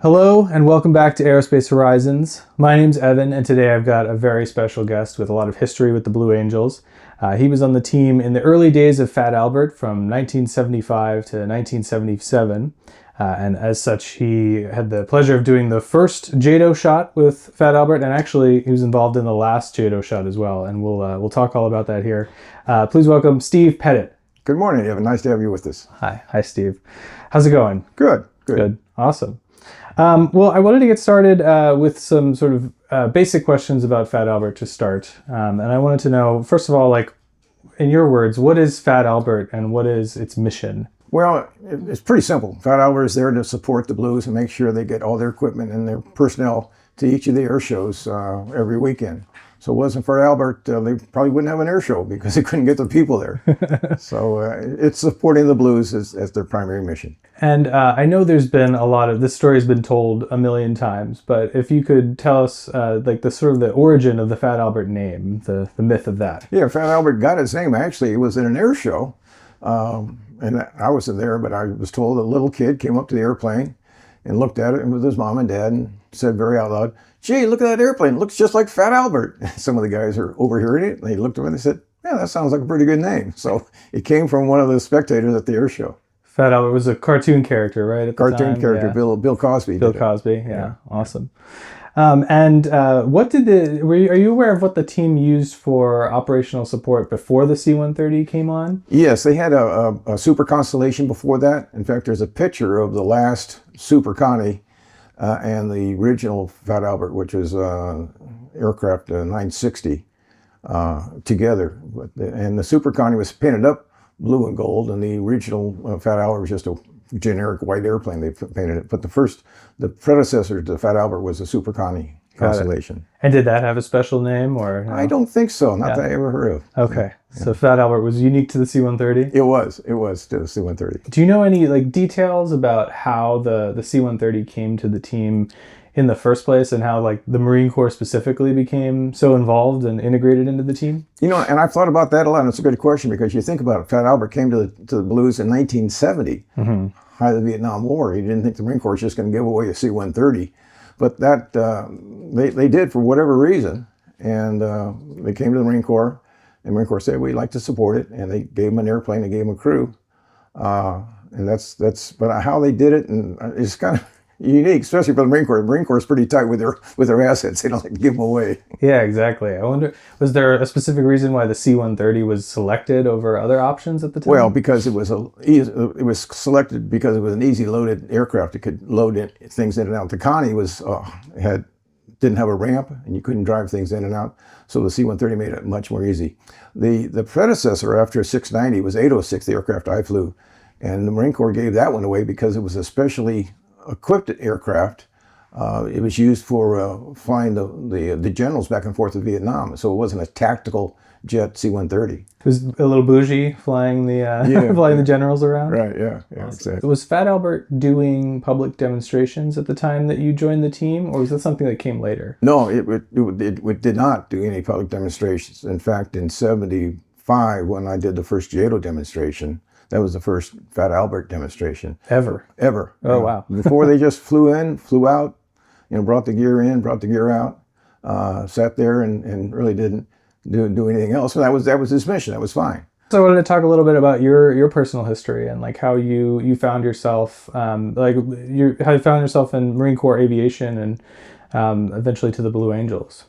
Hello and welcome back to Aerospace Horizons. My name's Evan and today I've got a very special guest with a lot of history with the Blue Angels. He was on the team in the early days of Fat Albert from 1975 to 1977. And as such, he had the pleasure of doing the first JATO shot with Fat Albert, and actually he was involved in the last JATO shot as well, and we'll talk all about that here. Please welcome Steve Petit. Good morning, Evan. Nice to have you with us. Hi Steve. How's it going? Good. Awesome. Well, I wanted to get started with some sort of basic questions about Fat Albert to start. And I wanted to know, first of all, like, in your words, what is Fat Albert and what is its mission? Well, it's pretty simple. Fat Albert is there to support the Blues and make sure they get all their equipment and their personnel to each of the air shows every weekend. So it wasn't for Albert, they probably wouldn't have an air show because they couldn't get the people there. So it's supporting the Blues as their primary mission. And I know there's been a lot of, this story has been told a million times, but if you could tell us like the sort of the origin of the Fat Albert name, the myth of that. Yeah, Fat Albert got his name. Actually, it was in an air show. And I wasn't there, but I was told a little kid came up to the airplane and looked at it with his mom and dad and said very out loud, "Gee, look at that airplane. It looks just like Fat Albert." Some of the guys are overhearing it, and they looked at me and they said, "Yeah, that sounds like a pretty good name." So it came from one of the spectators at the air show. Fat Albert was a cartoon character, right? At the Cartoon time? character, Yeah. Bill Cosby. Bill Cosby, yeah. Awesome. And what did are you aware of what the team used for operational support before the C-130 came on? Yes, they had a Super Constellation before that. In fact, there's a picture of the last Super Connie and the original Fat Albert, which was aircraft 960 together. And the Super Connie was painted up blue and gold, and the original Fat Albert was just a generic white airplane. They painted it. But the predecessor to Fat Albert was the Super Connie Constellation. And did that have a special name or? No? I don't think so. Not that I ever heard of. Okay. Yeah. So Fat Albert was unique to the C-130? It was to the C-130. Do you know any like details about how the C-130 came to the team in the first place and how like the Marine Corps specifically became so involved and integrated into the team? You know, and I've thought about that a lot, and it's a good question because you think about it. Fat Albert came to the Blues in 1970, height of the Vietnam War. He didn't think the Marine Corps was just going to give away a C-130, but that they did for whatever reason, and they came to the Marine Corps, and the Marine Corps said, "We'd like to support it," and they gave them an airplane, they gave them a crew, and that's. But how they did it, and it's kind of unique, especially for the Marine Corps. The Marine Corps is pretty tight with their assets. They don't like to give them away. Yeah, exactly. I wonder, was there a specific reason why the C-130 was selected over other options at the time? Well, because it was selected because it was an easy loaded aircraft. It could load things in and out. The Connie didn't have a ramp, and you couldn't drive things in and out. So the C-130 made it much more easy. The predecessor after 690 was 806, the aircraft I flew, and the Marine Corps gave that one away because it was a specially equipped aircraft. It was used for flying the generals back and forth to Vietnam, so it wasn't a tactical jet C-130. It was a little bougie flying the flying the generals around. Right. Yeah. Exactly. Was Fat Albert doing public demonstrations at the time that you joined the team, or was that something that came later? No, it did not do any public demonstrations. In fact, in '75, when I did the first JATO demonstration, that was the first Fat Albert demonstration. Ever. Oh, wow. Before they just flew in, flew out, brought the gear in, brought the gear out, sat there and really didn't do anything else. So that was his mission. That was fine. So I wanted to talk a little bit about your personal history and like how you found yourself, how you found yourself in Marine Corps Aviation and eventually to the Blue Angels.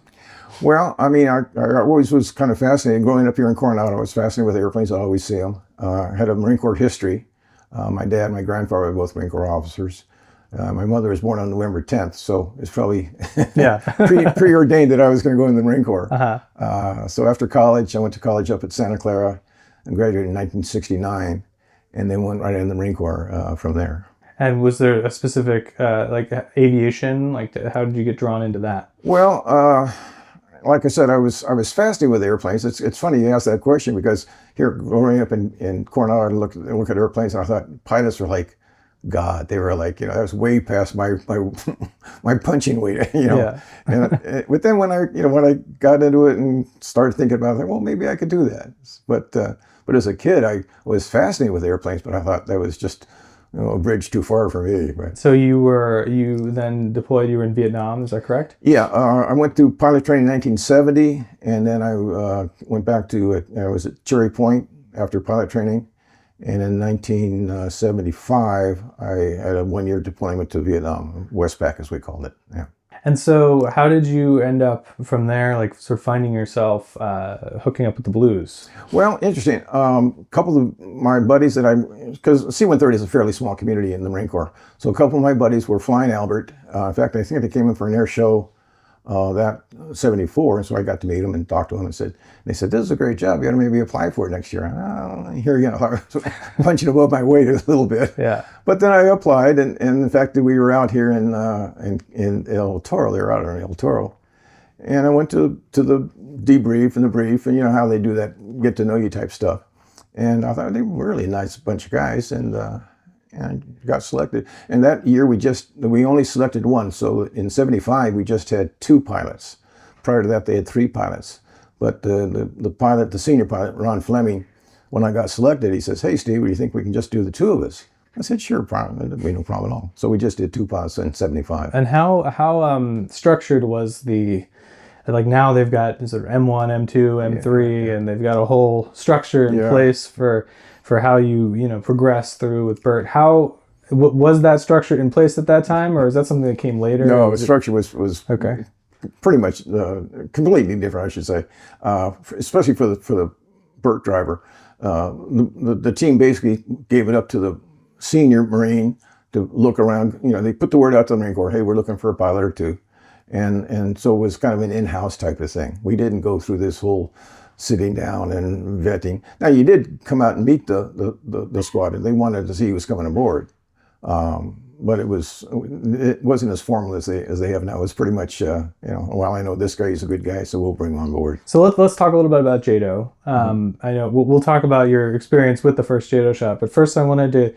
Well, I mean, I always was kind of fascinated. Growing up here in Coronado, I was fascinated with airplanes. I always see them. I had a Marine Corps history. My dad and my grandfather were both Marine Corps officers. My mother was born on November 10th, so it's probably preordained that I was going to go in the Marine Corps. So after college, I went to college up at Santa Clara and graduated in 1969, and then went right in the Marine Corps from there. And was there a specific like aviation? Like, how did you get drawn into that? Well, like I said, I was fascinated with airplanes. It's funny you ask that question because here, growing up in Coronado, I look at airplanes and I thought pilots were like God. They were like, that was way past my punching weight, Yeah. But then when I got into it and started thinking about it, well, maybe I could do that. But as a kid, I was fascinated with airplanes, but I thought that was just a bridge too far for me. But So you then deployed, you were in Vietnam, is that correct? yeah, I went through pilot training in 1970, and then I went back to, I was at Cherry Point after pilot training. And in 1975, I had a 1-year deployment to Vietnam, Westpac as we called it. Yeah. And so how did you end up from there, like sort of finding yourself hooking up with the Blues? Well, interesting. A couple of my buddies because C-130 is a fairly small community in the Marine Corps. So a couple of my buddies were flying Albert. In fact, I think they came in for an air show that 74, and so I got to meet them and talk to them and they said, this is a great job, you ought to maybe apply for it next year. Here again, I was punching above my weight a little bit. Yeah. But then I applied, and in fact, we were out here in El Toro. They were out in El Toro. And I went to the debrief and the brief, and you know how they do that, get to know you type stuff. And I thought they were really a nice bunch of guys, and got selected. And that year we only selected one. So in 75 we just had 2 pilots. Prior to that they had 3 pilots. But the pilot, the senior pilot, Ron Fleming, when I got selected, he says, "Hey Steve, do you think we can just do the 2 of us?" I said, "Sure, problem. It'd be no problem at all." So we just did 2 pilots in 75. And how structured was like now they've got sort of M1, M2, M3, and they've got a whole structure in place for how you progress through with Bert. How was that structure in place at that time, or is that something that came later? No, the structure was okay. Pretty much completely different, I should say, especially for the Bert driver. The team basically gave it up to the senior Marine to look around. You know, they put the word out to the Marine Corps, "Hey, we're looking for a pilot or 2," and so it was kind of an in-house type of thing. We didn't go through this whole sitting down and vetting. Now, you did come out and meet the squad, and they wanted to see who was coming aboard. But it wasn't as formal as they have now. It was pretty much, well, I know this guy is a good guy, so we'll bring him on board. So let's talk a little bit about JATO. I know we'll talk about your experience with the first JATO shot, but first I wanted to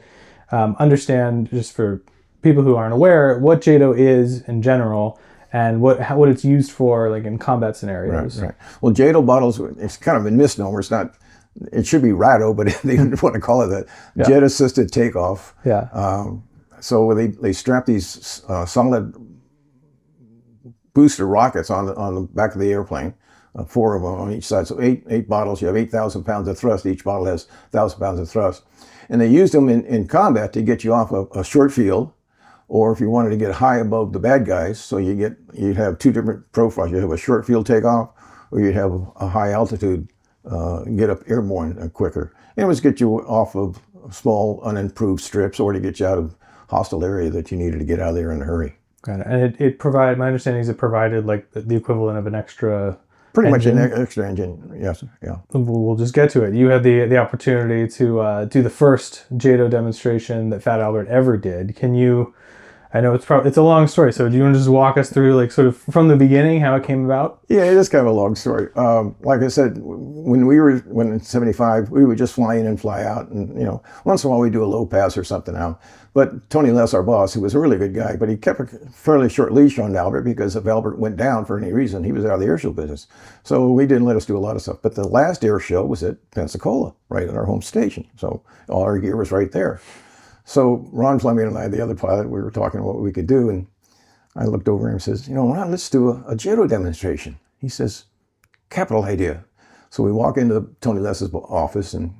understand, just for people who aren't aware, what JATO is in general and what it's used for, like in combat scenarios. Right. Well, JATO bottles, it's kind of a misnomer. It's not. It should be RATO, but they didn't want to call it that. Yeah. Jet assisted takeoff. Yeah. So they strap these solid booster rockets on the back of the airplane, 4 of them on each side. So eight bottles. You have 8,000 pounds of thrust. Each bottle has 1,000 pounds of thrust. And they used them in combat to get you off a short field, or if you wanted to get high above the bad guys. So you'd have 2 different profiles. You'd have a short field takeoff, or you'd have a high altitude get up airborne quicker. And it was get you off of small unimproved strips, or to get you out of hostile area that you needed to get out of there in a hurry. Got it. And it provided, my understanding is it provided like the equivalent of an extra Pretty engine. much an extra engine, yes, yeah. We'll just get to it. You had the opportunity to do the first JATO demonstration that Fat Albert ever did. Can you, I know it's a long story, so do you want to just walk us through, like, sort of from the beginning, how it came about? Yeah, it is kind of a long story. Like I said, when in 75, we would just fly in and fly out, and once in a while we do a low pass or something out. But Tony Les, our boss, who was a really good guy, but he kept a fairly short leash on Albert, because if Albert went down for any reason, he was out of the airshow business. So we didn't let us do a lot of stuff. But the last air show was at Pensacola, right at our home station. So all our gear was right there. So Ron Fleming and I, the other pilot, we were talking about what we could do, and I looked over him and says, Ron, let's do a JATO demonstration. He says, capital idea. So we walk into Tony Les's office, and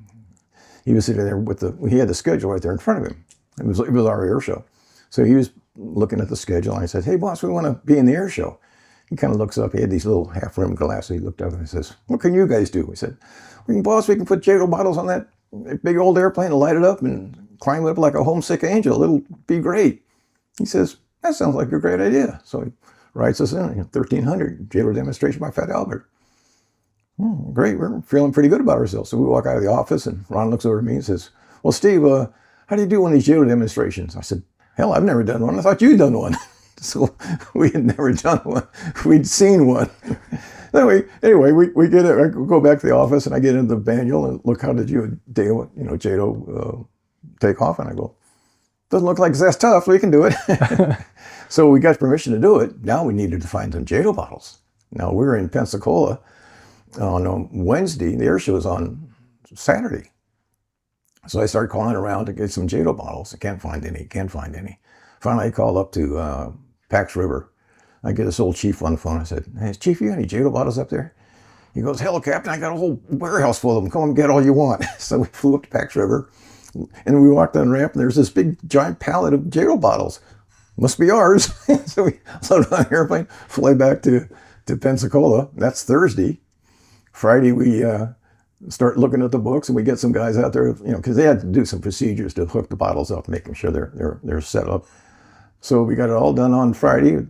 he was sitting there he had the schedule right there in front of him. It was our air show. So he was looking at the schedule, and I said, "Hey boss, we want to be in the air show." He kind of looks up, he had these little half-rimmed glasses. He looked up and he says, "What can you guys do?" We said, "Boss, we can put JATO bottles on that big old airplane and light it up and climb it up like a homesick angel. It'll be great." He says, "That sounds like a great idea." So he writes us in, 1,300, JATO demonstration by Fat Albert. Great, we're feeling pretty good about ourselves. So we walk out of the office, and Ron looks over at me and says, "Well, Steve, how do you do one of these JATO demonstrations?" I said, "Hell, I've never done one. I thought you'd done one." So we had never done one. We'd seen one. Anyway, we get it. I go back to the office, and I get into the manual and look, how did JATO take off? And I go, "Doesn't look like that's tough. We can do it." So we got permission to do it. Now we needed to find some JATO bottles. Now we're in Pensacola on Wednesday. The air show is on Saturday. So I started calling around to get some JATO bottles. I can't find any. Finally, I called up to Pax River. I get this old chief on the phone. I said, "Hey, Chief, you got any JATO bottles up there?" He goes, "Hell, Captain, I got a whole warehouse full of them. Come and get all you want." So we flew up to Pax River, and we walked on the ramp, and there's this big, giant pallet of JATO bottles. Must be ours. So we load on an airplane, fly back to Pensacola. That's Thursday. Friday, we start looking at the books, and we get some guys out there, because they had to do some procedures to hook the bottles up, making sure they're set up. So we got it all done on Friday,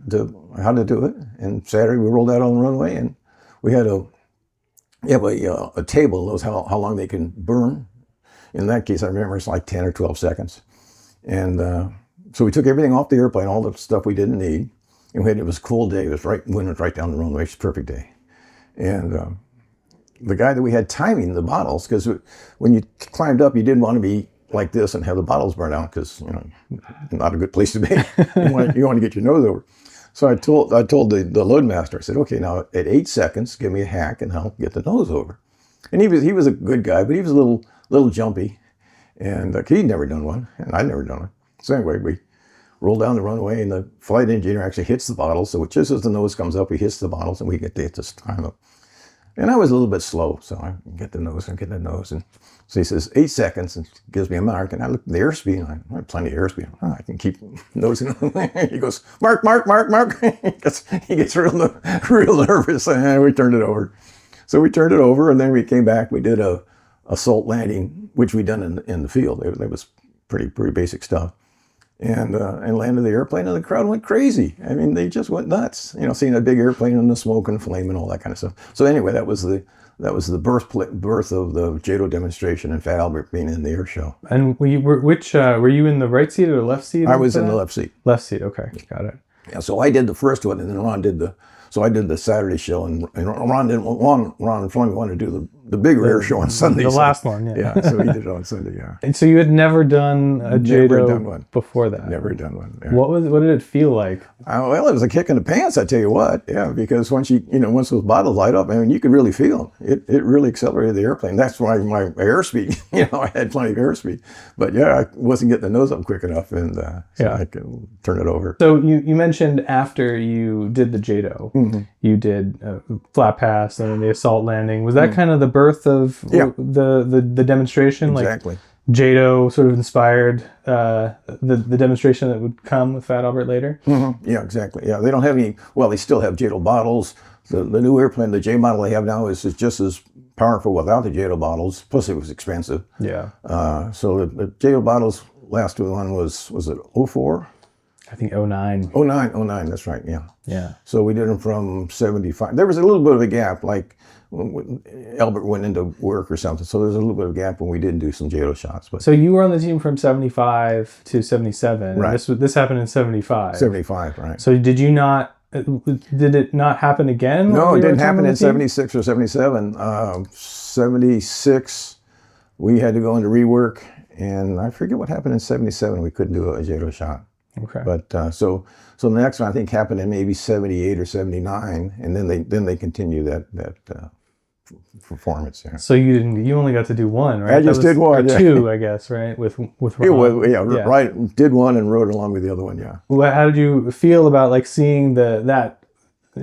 how to do it. And Saturday, we rolled out on the runway, and we had a table that knows how long they can burn. In that case, I remember it's like 10 or 12 seconds. And so we took everything off the airplane, all the stuff we didn't need. And it was a cool day. It was wind was right down the runway. It's a perfect day. And the guy that we had timing the bottles, because when you climbed up, you didn't want to be like this and have the bottles burn out, because not a good place to be. You want to get your nose over. So I told the load master, I said, "Okay, now at 8 seconds, give me a hack and I'll get the nose over." And he was a good guy, but he was a little jumpy, and he'd never done one, and I'd never done one. So anyway, we roll down the runway, and the flight engineer actually hits the bottles. So just as the nose comes up, he hits the bottles, and we get this time up. And I was a little bit slow, so I get the nose. And so he says, 8 seconds, and gives me a mark. And I look at the airspeed, and I have plenty of airspeed. Oh, I can keep nosing. He goes, mark. He gets real nervous. And we turned it over. So we turned it over, and then we came back. We did a assault landing, which we done in the field. It was pretty basic stuff. And landed the airplane, and the crowd went crazy. I mean, they just went nuts. Seeing a big airplane and the smoke and flame and all that kind of stuff. So anyway, that was the birth of the JATO demonstration and Fat Albert being in the air show. And were you in the right seat or the left seat? I was in the left seat. Left seat, okay, got it. Yeah, so I did the first one, and then Ron did I did the Saturday show, and Ron Fleming wanted to do the bigger air show on Sunday. The last one, yeah. Yeah, so he did it on Sunday, yeah. And so you had never done a JATO before that? Never done one. Yeah. What did it feel like? Well, it was a kick in the pants, I tell you what. Yeah, because once those bottles light up, I mean, you could really feel it. It really accelerated the airplane. That's why my airspeed, I had plenty of airspeed. But yeah, I wasn't getting the nose up quick enough, and so I could turn it over. So you mentioned after you did the JATO, you did flat pass and then the assault landing. Was that kind of the birth of the demonstration? Exactly. Like JATO sort of inspired the demonstration that would come with Fat Albert later? Mm-hmm. Yeah, exactly. Yeah, they don't have any. Well, they still have JATO bottles. The new airplane, the J model they have now, is just as powerful without the JATO bottles. Plus, it was expensive. Yeah. So the JATO bottles, last one was it 04? I think 09. 09, that's right, yeah. Yeah. So we did them from 75. There was a little bit of a gap, like when Albert went into work or something. So there's a little bit of a gap when we didn't do some JATO shots. But so you were on the team from 75 to 77. Right. And this happened in 75. 75, right. So did it not happen again? No, it didn't happen in 76 or 77. 76, we had to go into rework. And I forget what happened in 77. We couldn't do a JATO shot. Okay. But so the next one I think happened in maybe 78 or 79, and then they continued that performance there. So you only got to do one, right? I just did one, or two, I guess, right? With Ron. Yeah, right. Did one and rode along with the other one. Yeah. How did you feel about like seeing that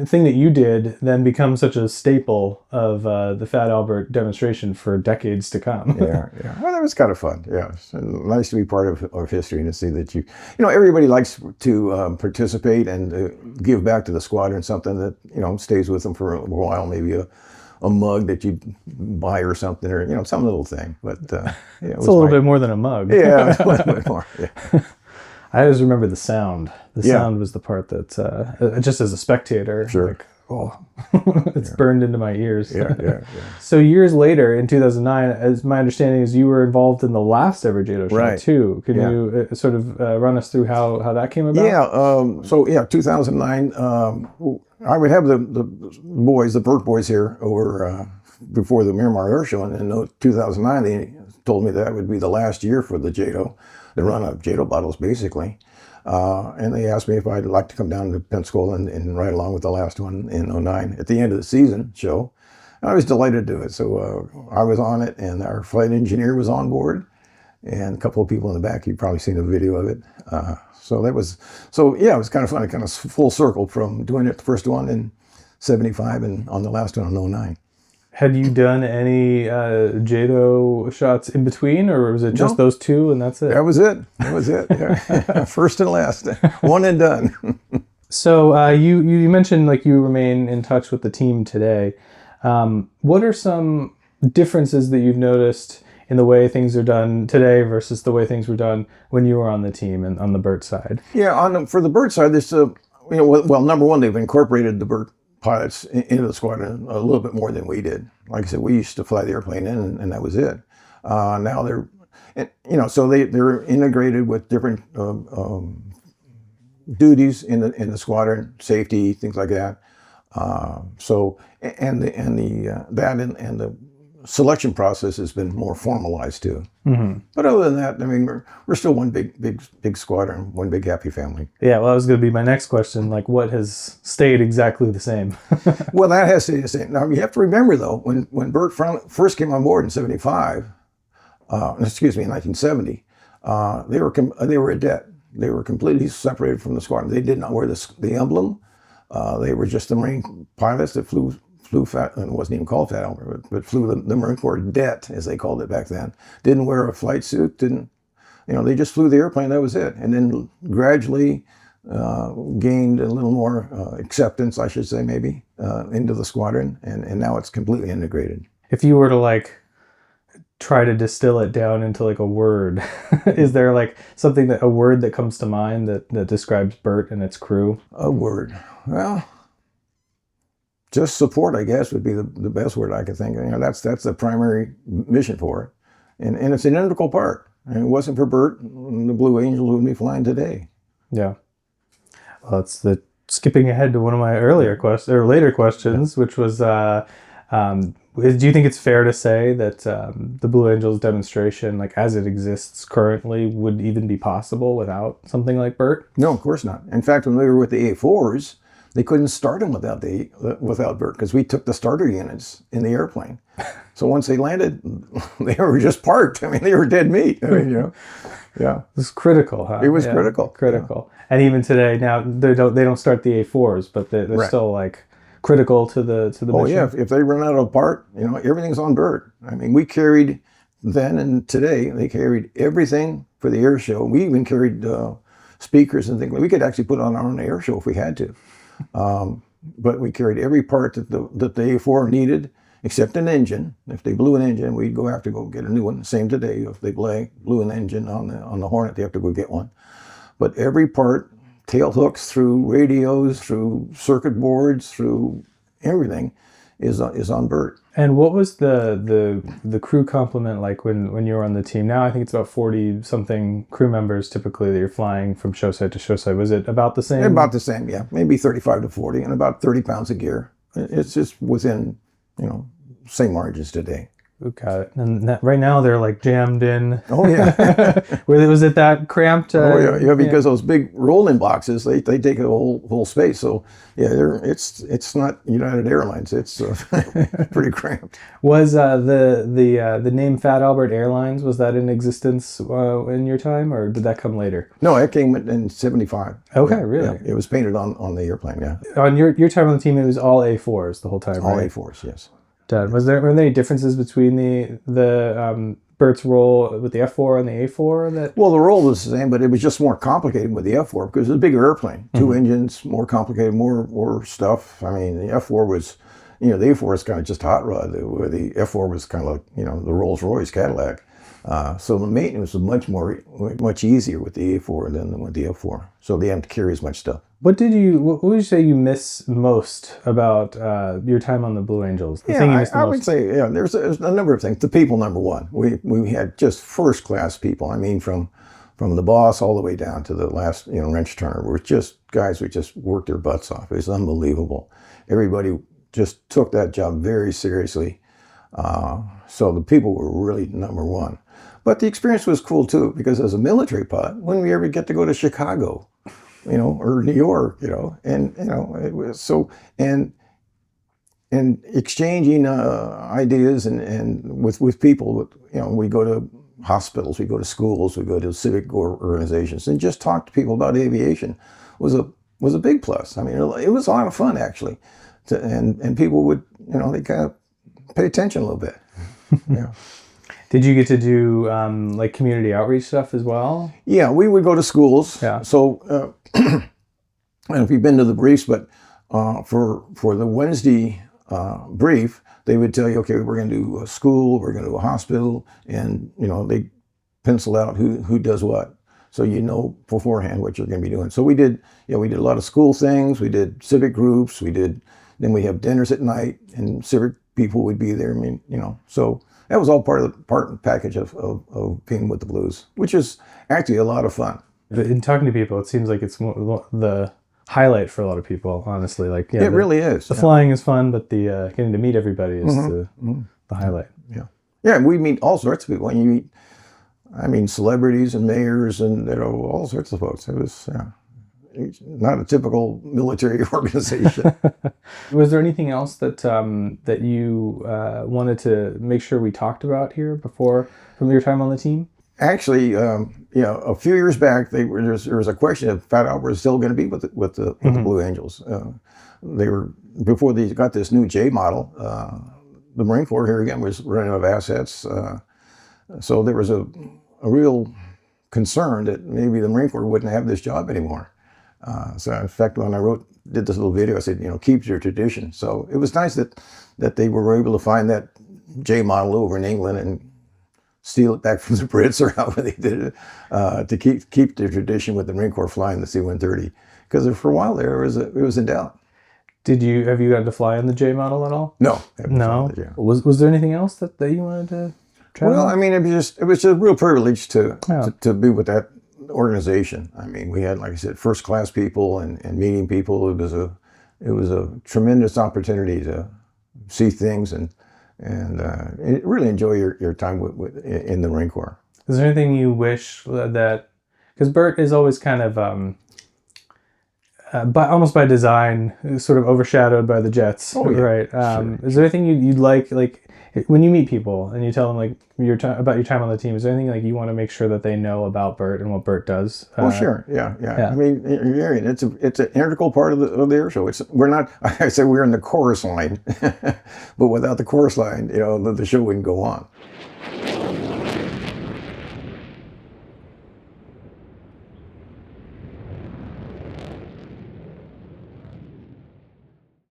thing that you did then become such a staple of the Fat Albert demonstration for decades to come? Yeah. Well, that was kind of fun. Yeah, it's nice to be part of history and to see that everybody likes to participate and give back to the squadron, something that stays with them for a while, maybe a mug that you buy or something, or some little thing. But it's a little bit more than a mug. Yeah, a little bit more. Yeah. I always remember the sound. The sound was the part that, just as a spectator, sure. Like, it's burned into my ears. Yeah. So years later, in 2009, as my understanding is, you were involved in the last ever JATO show too. Can you sort of run us through how that came about? Yeah. 2009. I would have the boys, the Bert boys here over before the Miramar Air Show, and in 2009 they told me that would be the last year for the JATO. They run out of JATO bottles, basically. And they asked me if I'd like to come down to Pensacola and ride along with the last one in 09 at the end of the season show. And I was delighted to do it. So I was on it, and our flight engineer was on board. and a couple of people in the back. You've probably seen a video of it. It was kind of fun. It kind of full circle from doing it the first one in 75 and on the last one in 09. Had you done any JATO shots in between, or was it just those two and that's it? That was it. That was it. Yeah. First and last. One and done. So you mentioned like you remain in touch with the team today. What are some differences that you've noticed in the way things are done today versus the way things were done when you were on the team and on the Bert side? Yeah, for the Bert side, there's well, number one, they've incorporated the Bert pilots into the squadron a little bit more than we did. Like I said, we used to fly the airplane in, and that was it. Now they're, so they're integrated with different duties in the squadron, safety, things like that. And the selection process has been more formalized too. Mm-hmm. But other than that, I mean, we're still one big squadron, one big happy family. Yeah, well, that was going to be my next question. Like, what has stayed exactly the same? Well, that has stayed the same. Now, you have to remember though, when Bert first came on board in 75, in 1970, they were a debt. They were completely separated from the squadron. They did not wear the emblem. They were just the Marine pilots that flew Fat, and it wasn't even called Fat Albert, but flew the Marine Corps Det, as they called it back then. Didn't wear a flight suit, they just flew the airplane, that was it. And then gradually gained a little more acceptance, I should say, maybe, into the squadron, and now it's completely integrated. If you were to like try to distill it down into like a word, is there like a word that comes to mind that describes Bert and its crew? A word. Well, just support, I guess, would be the best word I could think of. That's the primary mission for it. And it's an integral part. And it wasn't for Bert, the Blue Angel, who would be flying today. Yeah. Well, it's skipping ahead to one of my later questions, which was, do you think it's fair to say that the Blue Angels demonstration, like as it exists currently, would even be possible without something like Bert? No, of course not. In fact, when we were with the A4s, they couldn't start them without Bert, because we took the starter units in the airplane. So once they landed, they were just parked. I mean, they were dead meat. I mean, yeah. It was critical, huh? It was critical. Critical. Yeah. And even today, now they don't start the A4s, but they're right. Still like critical to the mission. Oh yeah, if they run out of part, everything's on Bert. I mean, we carried then and today. They carried everything for the air show. We even carried speakers and things. We could actually put on our own air show if we had to. But we carried every part that the A4 needed, except an engine. If they blew an engine, we'd have to go get a new one. Same today. If they blew an engine on the Hornet, they have to go get one. But every part, tail hooks through radios, through circuit boards, through everything, is on Bert. And what was the crew complement like when you were on the team? Now I think it's about 40-something crew members typically that you're flying from show site to show site. Was it about the same? About the same, yeah. Maybe 35 to 40 and about 30 pounds of gear. It's just within, same margins today. Got it. And right now they're like jammed in. Oh yeah. Was it that cramped? Yeah. Because those big rolling boxes, they take a whole space. So yeah, it's not United Airlines. It's pretty cramped. Was the name Fat Albert Airlines, was that in existence in your time, or did that come later? No, it came in 75. Okay, yeah, really? Yeah, it was painted on the airplane. Yeah. On your time on the team, it was all A4s the whole time. All right? A4s, yes. Were there any differences between the Bert's role with the F4 and the A4? Well, the role was the same, but it was just more complicated with the F4 because it was a bigger airplane. Two engines, more complicated, more stuff. I mean, the F4 was, the A4 is kind of just hot rod, where the F4 was kind of like, the Rolls-Royce Cadillac. So the maintenance was much easier with the A4 than with the F4. So they didn't have to carry as much stuff. What would you say you miss most about your time on the Blue Angels? I would say, there's a number of things. The people, number one. We had just first-class people. I mean, from the boss all the way down to the last, wrench turner. We're just guys who just worked their butts off. It was unbelievable. Everybody just took that job very seriously. So the people were really number one. But the experience was cool too, because as a military pilot, when we ever get to go to Chicago, or New York, and it was so, and exchanging ideas and with people, we go to hospitals, we go to schools, we go to civic organizations, and just talk to people about aviation was a big plus. I mean, it was a lot of fun actually, and people would, they kind of pay attention a little bit. Yeah. Did you get to do like community outreach stuff as well? Yeah, we would go to schools. Yeah. So, I don't know if you've been to the briefs, but for the Wednesday brief, they would tell you, okay, we're going to do a school, we're going to do a hospital, and they pencil out who does what, so beforehand what you're going to be doing. So we did a lot of school things. We did civic groups. Then we have dinners at night, and civic people would be there. I mean, so that was all part of the package of being with the Blues, which is actually a lot of fun. In talking to people, it seems like it's more the highlight for a lot of people, honestly. Like, yeah, it really is. The flying is fun, but the getting to meet everybody is the highlight. Yeah. Yeah, and we meet all sorts of people. And you meet, celebrities and mayors and all sorts of folks. It was not a typical military organization. Was there anything else that that you wanted to make sure we talked about here from your time on the team? Actually, a few years back, there was a question if Fat Albert was still going to be with the Blue Angels. Before they got this new J model. The Marine Corps here again was running out of assets, so there was a real concern that maybe the Marine Corps wouldn't have this job anymore. So in fact, when I did this little video, I said, keep your tradition. So it was nice that they were able to find that J model over in England and steal it back from the Brits, or however they did it, to keep the tradition with the Marine Corps flying the C-130. Because for a while there, it was in doubt. Have you gotten to fly in the J model at all? No. No. Was there anything else that you wanted to try? Well, I mean, it was just a real privilege to be with that organization. I mean, we had, like I said, first class people and meeting people. It was a tremendous opportunity to see things and really enjoy your time in the Marine Corps. Is there anything you wish that, because Bert is always kind of almost by design sort of overshadowed by the jets, right? Sure. Is there anything you'd like when you meet people and you tell them like about your time on the team? Is there anything like you want to make sure that they know about Bert and what Bert does? Sure, yeah. I mean, it's an integral part of the air show. I say we're in the chorus line, but without the chorus line, the show wouldn't go on.